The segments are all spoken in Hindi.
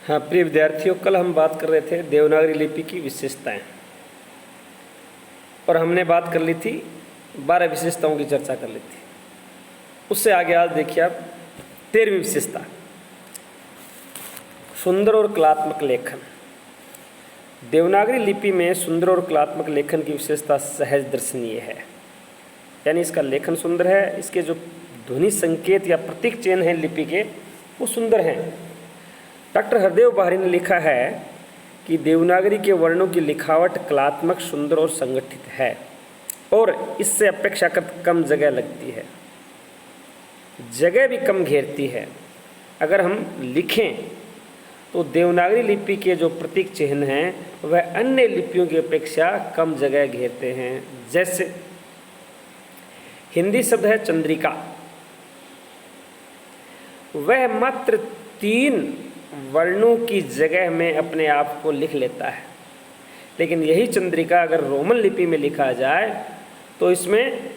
हाँ प्रिय विद्यार्थियों, कल हम बात कर रहे थे देवनागरी लिपि की विशेषताएं और हमने बात कर ली थी 12 विशेषताओं की चर्चा कर ली थी। उससे आगे आज देखिए आप 13वीं विशेषता, सुंदर और कलात्मक लेखन। देवनागरी लिपि में सुंदर और कलात्मक लेखन की विशेषता सहज दर्शनीय है, यानी इसका लेखन सुंदर है। इसके जो ध्वनि संकेत या प्रतीक चिन्ह हैं लिपि के, वो सुंदर हैं। डॉक्टर हरदेव बाहरी ने लिखा है कि देवनागरी के वर्णों की लिखावट कलात्मक, सुंदर और संगठित है और इससे अपेक्षाकृत कम जगह लगती है, जगह भी कम घेरती है। अगर हम लिखें तो देवनागरी लिपि के जो प्रतीक चिन्ह हैं वह अन्य लिपियों की अपेक्षा कम जगह घेरते हैं। जैसे हिंदी शब्द है चंद्रिका, वह मात्र 3 वर्णों की जगह में अपने आप को लिख लेता है, लेकिन यही चंद्रिका अगर रोमन लिपि में लिखा जाए तो इसमें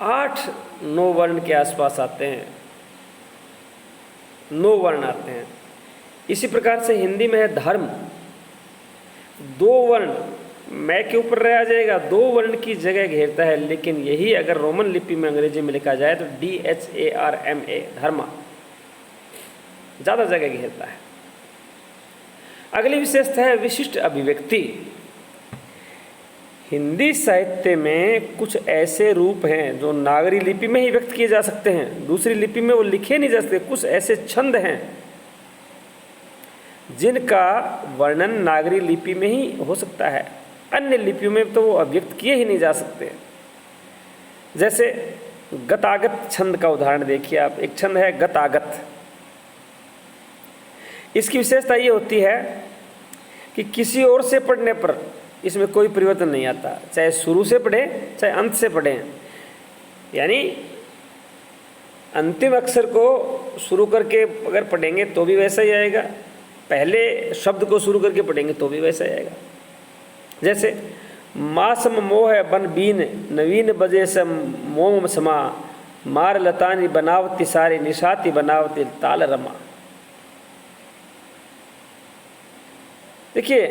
8-9 वर्ण के आसपास आते हैं, 9 वर्ण आते हैं। इसी प्रकार से हिंदी में है धर्म, 2 वर्ण मैं के ऊपर रह जाएगा, 2 वर्ण की जगह घेरता है, लेकिन यही अगर रोमन लिपि में अंग्रेजी में लिखा जाए तो DHARMA, धर्मा, ज़्यादा जगह घेरता है। अगली विशेषता है विशिष्ट अभिव्यक्ति। हिंदी साहित्य में कुछ ऐसे रूप हैं जो नागरी लिपि में ही व्यक्त किए जा सकते हैं, दूसरी लिपि में वो लिखे नहीं जा सकते। कुछ ऐसे छंद हैं जिनका वर्णन नागरी लिपि में ही हो सकता है, अन्य लिपियों में तो वो अभिव्यक्त किए ही नहीं जा सकते। जैसे गतागत छंद का उदाहरण देखिए आप। एक छंद है गतागत। इसकी विशेषता ये होती है कि किसी और से पढ़ने पर इसमें कोई परिवर्तन नहीं आता, चाहे शुरू से पढ़े चाहे अंत से पढ़ें। यानी अंतिम अक्षर को शुरू करके अगर पढ़ेंगे तो भी वैसा ही आएगा, पहले शब्द को शुरू करके पढ़ेंगे तो भी वैसा ही आएगा। जैसे मासम मोह बन बीन नवीन बजे सम मोम समा मार लतानी बनावती सारी निशाती बनावती ताल रमा। देखिए,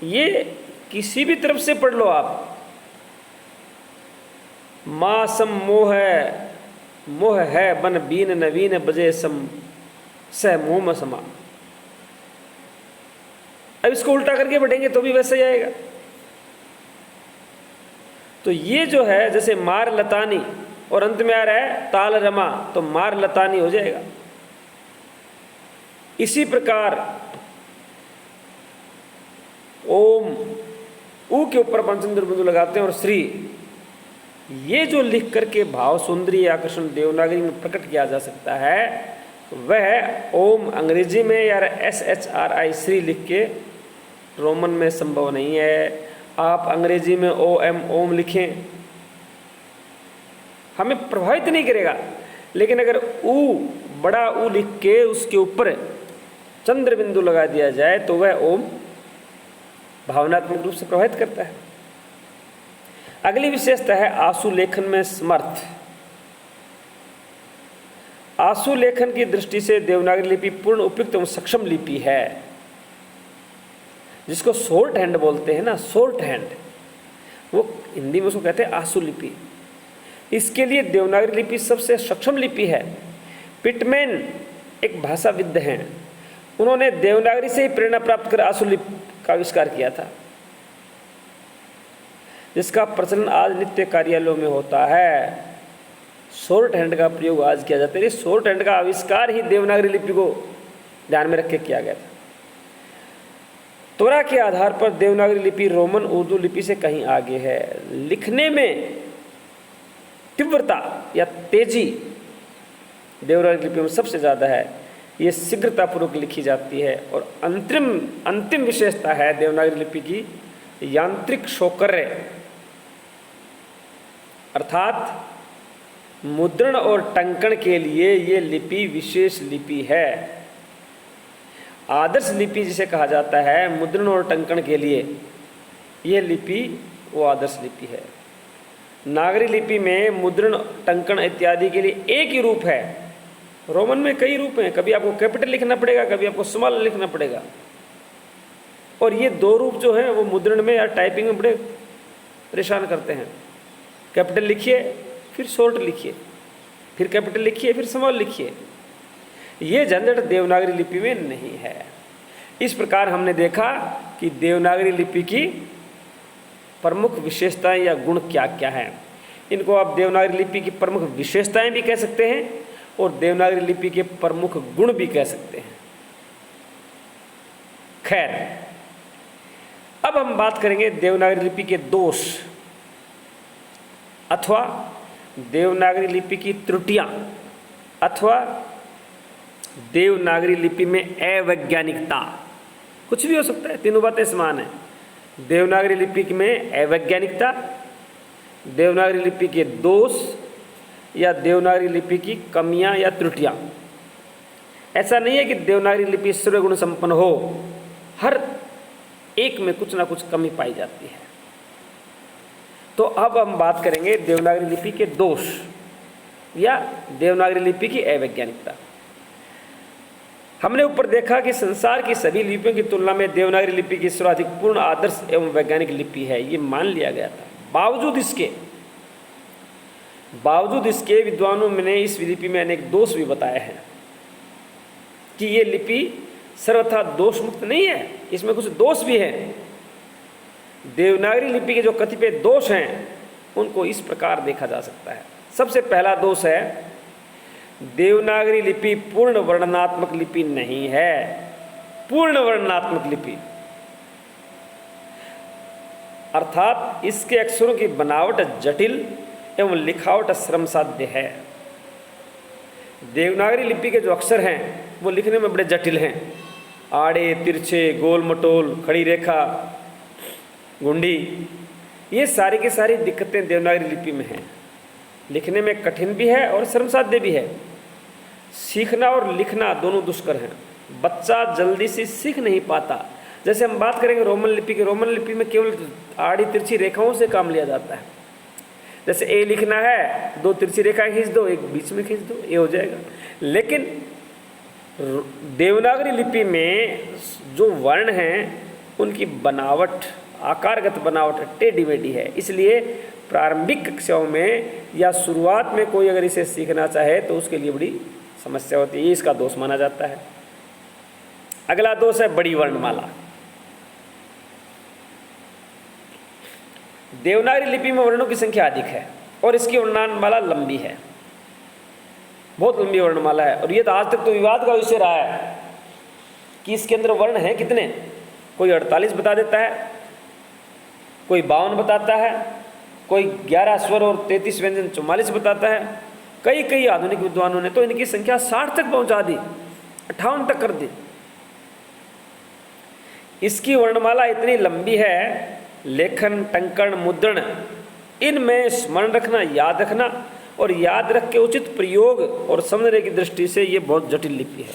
ये किसी भी तरफ से पढ़ लो आप। मासम मोह है बन बीन नवीन बजे सम सह मोम समा। अब इसको उल्टा करके पढ़ेंगे तो भी वैसे ही आएगा। तो ये जो है, जैसे मार लतानी और अंत में आ रहा है ताल रमा, तो मार लतानी हो जाएगा। इसी प्रकार ओम, ऊ के ऊपर पंचचंद्र बिंदु लगाते हैं, और श्री, ये जो लिख करके भाव सुंदरी आकर्षण देवनागरी में प्रकट किया जा सकता है, वह ओम अंग्रेजी में या SHRI श्री लिख के रोमन में संभव नहीं है। आप अंग्रेजी में OM ओम लिखें, हमें प्रभावित नहीं करेगा, लेकिन अगर ऊ, बड़ा ऊ लिख के उसके ऊपर चंद्र बिंदु लगा दिया जाए तो वह ओम भावनात्मक रूप से प्रभावित करता है। अगली विशेषता है आशु लेखन में समर्थ। आशु लेखन की दृष्टि से देवनागरी लिपि पूर्ण उपयुक्त एवं सक्षम लिपि है, जिसको शॉर्ट हैंड बोलते हैं ना, शॉर्ट हैंड, वो हिंदी में उसको कहते हैं आशु लिपि। इसके लिए देवनागरी लिपि सबसे सक्षम लिपि है। पिटमैन एक भाषाविद हैं, उन्होंने देवनागरी से ही प्रेरणा प्राप्त कर आशु लिपि का आविष्कार किया था, जिसका प्रचलन आज नित्य कार्यालयों में होता है। शॉर्ट हैंड का प्रयोग आज किया जाता है। शॉर्ट हैंड का आविष्कार ही देवनागरी लिपि को ध्यान में रख के किया गया था। त्वरा के आधार पर देवनागरी लिपि रोमन उर्दू लिपि से कहीं आगे है। लिखने में तीव्रता या तेजी देवनागरी लिपि में सबसे ज़्यादा है, ये शीघ्रतापूर्वक लिखी जाती है। और अंतिम विशेषता है देवनागरी लिपि की यांत्रिक सौकर्य, अर्थात मुद्रण और टंकण के लिए ये लिपि विशेष लिपि है। आदर्श लिपि जिसे कहा जाता है मुद्रण और टंकण के लिए, ये लिपि वो आदर्श लिपि है। नागरी लिपि में मुद्रण, टंकण इत्यादि के लिए एक ही रूप है, रोमन में कई रूप हैं, कभी आपको कैपिटल लिखना पड़ेगा, कभी आपको स्मॉल लिखना पड़ेगा। और ये दो रूप जो हैं वो मुद्रण में या टाइपिंग में बड़े परेशान करते हैं। कैपिटल लिखिए फिर शॉर्ट लिखिए, फिर कैपिटल लिखिए फिर स्मॉल लिखिए, ये झंझट देवनागरी लिपि में नहीं है। इस प्रकार हमने देखा कि देवनागरी लिपि की प्रमुख विशेषताएं या गुण क्या क्या हैं। इनको आप देवनागरी लिपि की प्रमुख विशेषताएं भी कह सकते हैं और देवनागरी लिपि के प्रमुख गुण भी कह सकते हैं। खैर, अब हम बात करेंगे देवनागरी लिपि के दोष अथवा देवनागरी लिपि की त्रुटियां अथवा देवनागरी लिपि में अवैज्ञानिकता। कुछ भी हो सकता है, तीनों बातें समान हैं। देवनागरी लिपि में अवैज्ञानिकता, देवनागरी लिपि के दोष या देवनागरी लिपि की कमियां या त्रुटियां। ऐसा नहीं है कि देवनागरी लिपि सर्वगुण संपन्न हो, हर एक में कुछ ना कुछ कमी पाई जाती है। तो अब हम बात करेंगे देवनागरी लिपि के दोष या देवनागरी लिपि की अवैज्ञानिकता। हमने ऊपर देखा कि संसार की सभी लिपियों की तुलना में देवनागरी लिपि की सर्वाधिक पूर्ण, आदर्श एवं वैज्ञानिक लिपि है, ये मान लिया गया था। बावजूद इसके विद्वानों ने इस लिपि में अनेक दोष भी बताए हैं कि ये लिपि सर्वथा दोष मुक्त नहीं है, इसमें कुछ दोष भी हैं। देवनागरी लिपि के जो कतिपय दोष हैं उनको इस प्रकार देखा जा सकता है। सबसे पहला दोष है, देवनागरी लिपि पूर्ण वर्णनात्मक लिपि नहीं है। पूर्ण वर्णनात्मक लिपि अर्थात इसके अक्षरों की बनावट जटिल एवं लिखावट श्रम साध्य है। देवनागरी लिपि के जो अक्षर हैं वो लिखने में बड़े जटिल हैं। आड़े तिरछे, गोल मटोल, खड़ी रेखा, गुंडी, ये सारी की सारी दिक्कतें देवनागरी लिपि में हैं। लिखने में कठिन भी है और श्रम साध्य भी है। सीखना और लिखना दोनों दुष्कर हैं। बच्चा जल्दी से सीख नहीं पाता। जैसे हम बात करेंगे रोमन लिपि की, रोमन लिपि में केवल आड़ी तिरछी रेखाओं से काम लिया जाता है। जैसे ए लिखना है, दो तिरछी रेखाएं खींच दो, एक बीच में खींच दो, ये हो जाएगा। लेकिन देवनागरी लिपि में जो वर्ण हैं उनकी बनावट, आकारगत बनावट टेढ़ी मेढ़ी है। इसलिए प्रारंभिक कक्षाओं में या शुरुआत में कोई अगर इसे सीखना चाहे तो उसके लिए बड़ी समस्या होती है। ये इसका दोष माना जाता है। अगला दोष है बड़ी वर्णमाला। देवनागरी लिपि में वर्णों की संख्या अधिक है और इसकी वर्णमाला लंबी है, बहुत लंबी वर्णमाला है। और ये तो आज तक तो विवाद का विषय रहा है कि इसके अंदर वर्ण है कितने। कोई 48 बता देता है, कोई 52 बताता है, कोई 11 स्वर और 33 व्यंजन 44 बताता है। कई आधुनिक विद्वानों ने तो इनकी संख्या 60 तक पहुंचा दी, 58 तक कर दी। इसकी वर्णमाला इतनी लंबी है, लेखन, टंकण, मुद्रण, इनमें स्मरण रखना, याद रखना और याद रख के उचित प्रयोग और समझने की दृष्टि से ये बहुत जटिल लिपि है।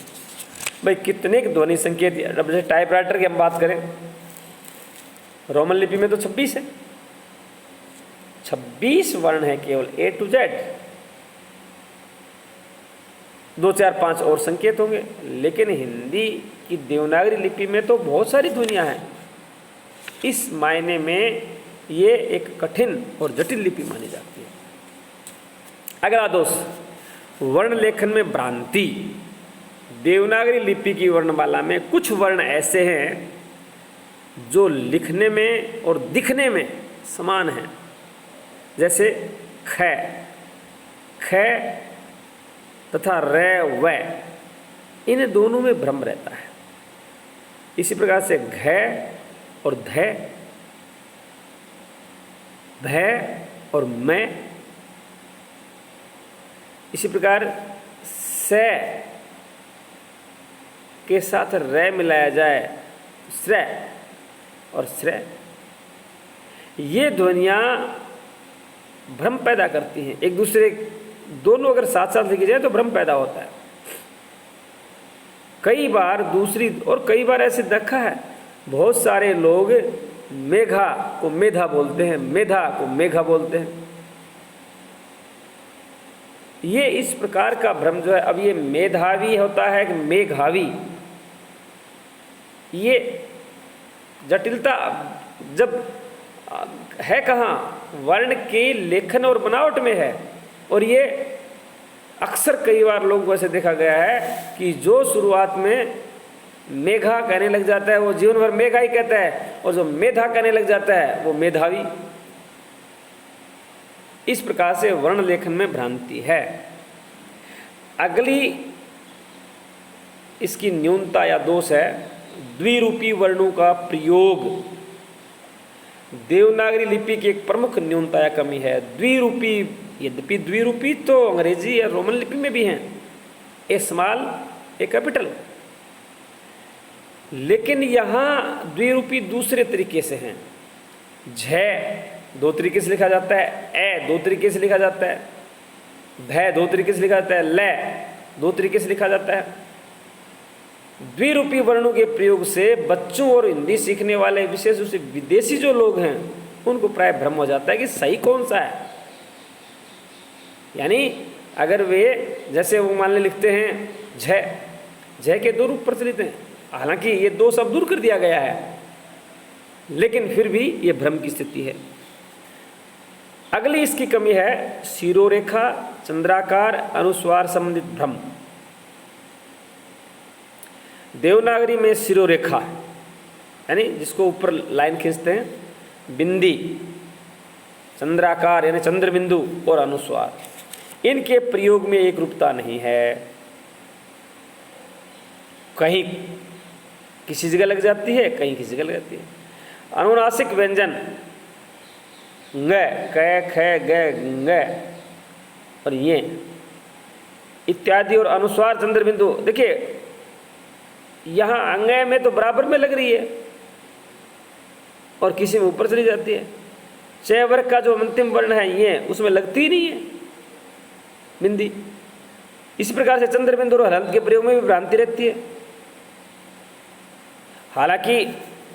भाई कितने ध्वनि संकेत, अब जैसे टाइपराइटर की हम बात करें, रोमन लिपि में तो 26 है, 26 वर्ण है केवल, A to Z। 2, 4, 5 और संकेत होंगे। लेकिन हिंदी की देवनागरी लिपि में तो बहुत सारी ध्वनियां हैं। इस मायने में ये एक कठिन और जटिल लिपि मानी जाती है। अगला दोष, वर्ण लेखन में भ्रांति। देवनागरी लिपि की वर्णमाला में कुछ वर्ण ऐसे हैं जो लिखने में और दिखने में समान हैं। जैसे ख तथा र व, इन दोनों में भ्रम रहता है। इसी प्रकार से घ और ध, भ और मैं, इसी प्रकार स के साथ र मिलाया जाए स्र और स्र, ये ध्वनियाँ भ्रम पैदा करती हैं। एक दूसरे दोनों अगर साथ साथ लिखी जाए तो भ्रम पैदा होता है। कई बार ऐसे देखा है, बहुत सारे लोग मेघा को मेधा बोलते हैं, मेधा को मेघा बोलते हैं। ये इस प्रकार का भ्रम जो है, अब ये मेधावी होता है कि मेघावी, ये जटिलता जब है कहाँ, वर्ण के लेखन और बनावट में है। और ये अक्सर कई बार लोगों को ऐसे देखा गया है कि जो शुरुआत में मेघा कहने लग जाता है वो जीवन भर मेघा ही कहता है, और जो मेधा कहने लग जाता है वो मेधावी। इस प्रकार से वर्ण लेखन में भ्रांति है। अगली इसकी न्यूनता या दोष है द्विरूपी वर्णों का प्रयोग। देवनागरी लिपि की एक प्रमुख न्यूनता या कमी है द्विरूपी। यद्यपि द्विरूपी तो अंग्रेजी या रोमन लिपि में भी हैं, ए स्मॉल ए कैपिटल, लेकिन यहाँ द्विरूपी दूसरे तरीके से हैं। झ दो तरीके से लिखा जाता है, ए दो तरीके से लिखा जाता है, भय दो तरीके से लिखा जाता है, ल दो तरीके से लिखा जाता है। द्विरूपी वर्णों के प्रयोग से बच्चों और हिंदी सीखने वाले विशेष रूप से विदेशी जो लोग हैं उनको प्राय भ्रम हो जाता है कि सही कौन सा है। यानी अगर वे जैसे वो मान ले लिखते हैं झ के दो रूप प्रचलित हैं, हालांकि ये दो शब्द दूर कर दिया गया है, लेकिन फिर भी ये भ्रम की स्थिति है। अगली इसकी कमी है शिरोरेखा, चंद्राकार, अनुस्वार संबंधित भ्रम। देवनागरी में शिरोरेखा यानी जिसको ऊपर लाइन खींचते हैं, बिंदी, चंद्राकार यानी चंद्र बिंदु और अनुस्वार, इनके प्रयोग में एक रूपता नहीं है। कहीं किसी जगह लग जाती है, कहीं किसी जगह लग जाती है। अनुनासिक व्यंजन ङ, क, ख, ग, ङ और ये इत्यादि और अनुस्वार चंद्र बिंदु, देखिए यहाँ अंग में तो बराबर में लग रही है और किसी में ऊपर चली जाती है। च वर्ग का जो अंतिम वर्ण है ये उसमें लगती ही नहीं है बिंदी। इसी प्रकार से चंद्र बिंदु और हलंत के प्रयोग में भी भ्रांति रहती है। हालांकि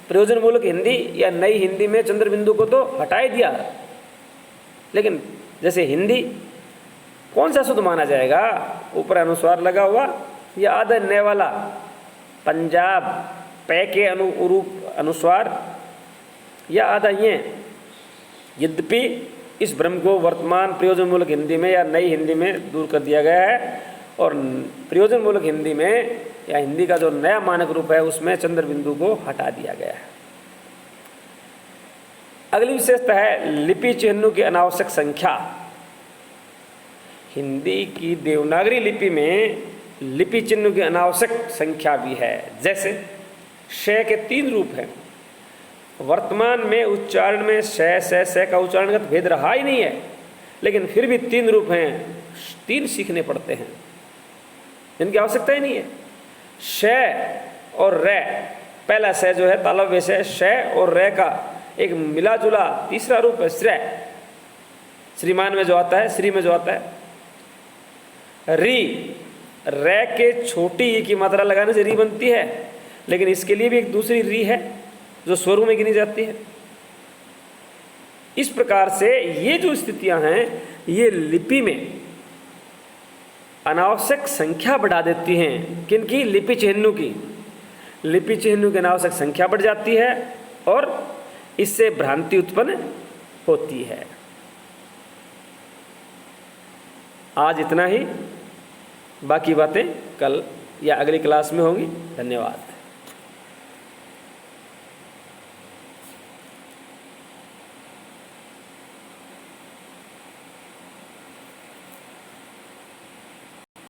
प्रयोजन मूलक हिंदी या नई हिंदी में चंद्र बिंदु को तो हटा ही दिया, लेकिन जैसे हिंदी कौन सा शुद्ध माना जाएगा, ऊपर अनुस्वार लगा हुआ या आधा न वाला, पंजाब पै के अनुरूप अनुस्वार या आधा ये। यद्यपि इस भ्रम को वर्तमान प्रयोजन मूलक हिंदी में या नई हिंदी में दूर कर दिया गया है और प्रयोजन मूलक हिंदी में या हिंदी का जो नया मानक रूप है उसमें चंद्र बिंदु को हटा दिया गया है। अगली विशेषता है लिपि चिन्हों की अनावश्यक संख्या। हिंदी की देवनागरी लिपि में लिपि चिन्हों की अनावश्यक संख्या भी है। जैसे श के 3 रूप हैं। वर्तमान में उच्चारण में स का उच्चारणगत भेद रहा ही नहीं है, लेकिन फिर भी 3 रूप हैं, 3 सीखने पड़ते हैं, इनकी आवश्यकता ही नहीं है। श और रे, पहला स जो है तालव्य से, श और रे का एक मिला जुला तीसरा रूप है श्रेय, श्रीमान में जो आता है, श्री में जो आता है। री, रे के छोटी ई की मात्रा लगाने से री बनती है, लेकिन इसके लिए भी एक दूसरी री है जो स्वरों में गिनी जाती है। इस प्रकार से ये जो स्थितियां हैं ये लिपि में अनावश्यक संख्या बढ़ा देती हैं। किनकी? लिपि चिह्नों की। लिपि चिह्नों की अनावश्यक संख्या बढ़ जाती है और इससे भ्रांति उत्पन्न होती है। आज इतना ही, बाकी बातें कल या अगली क्लास में होंगी। धन्यवाद।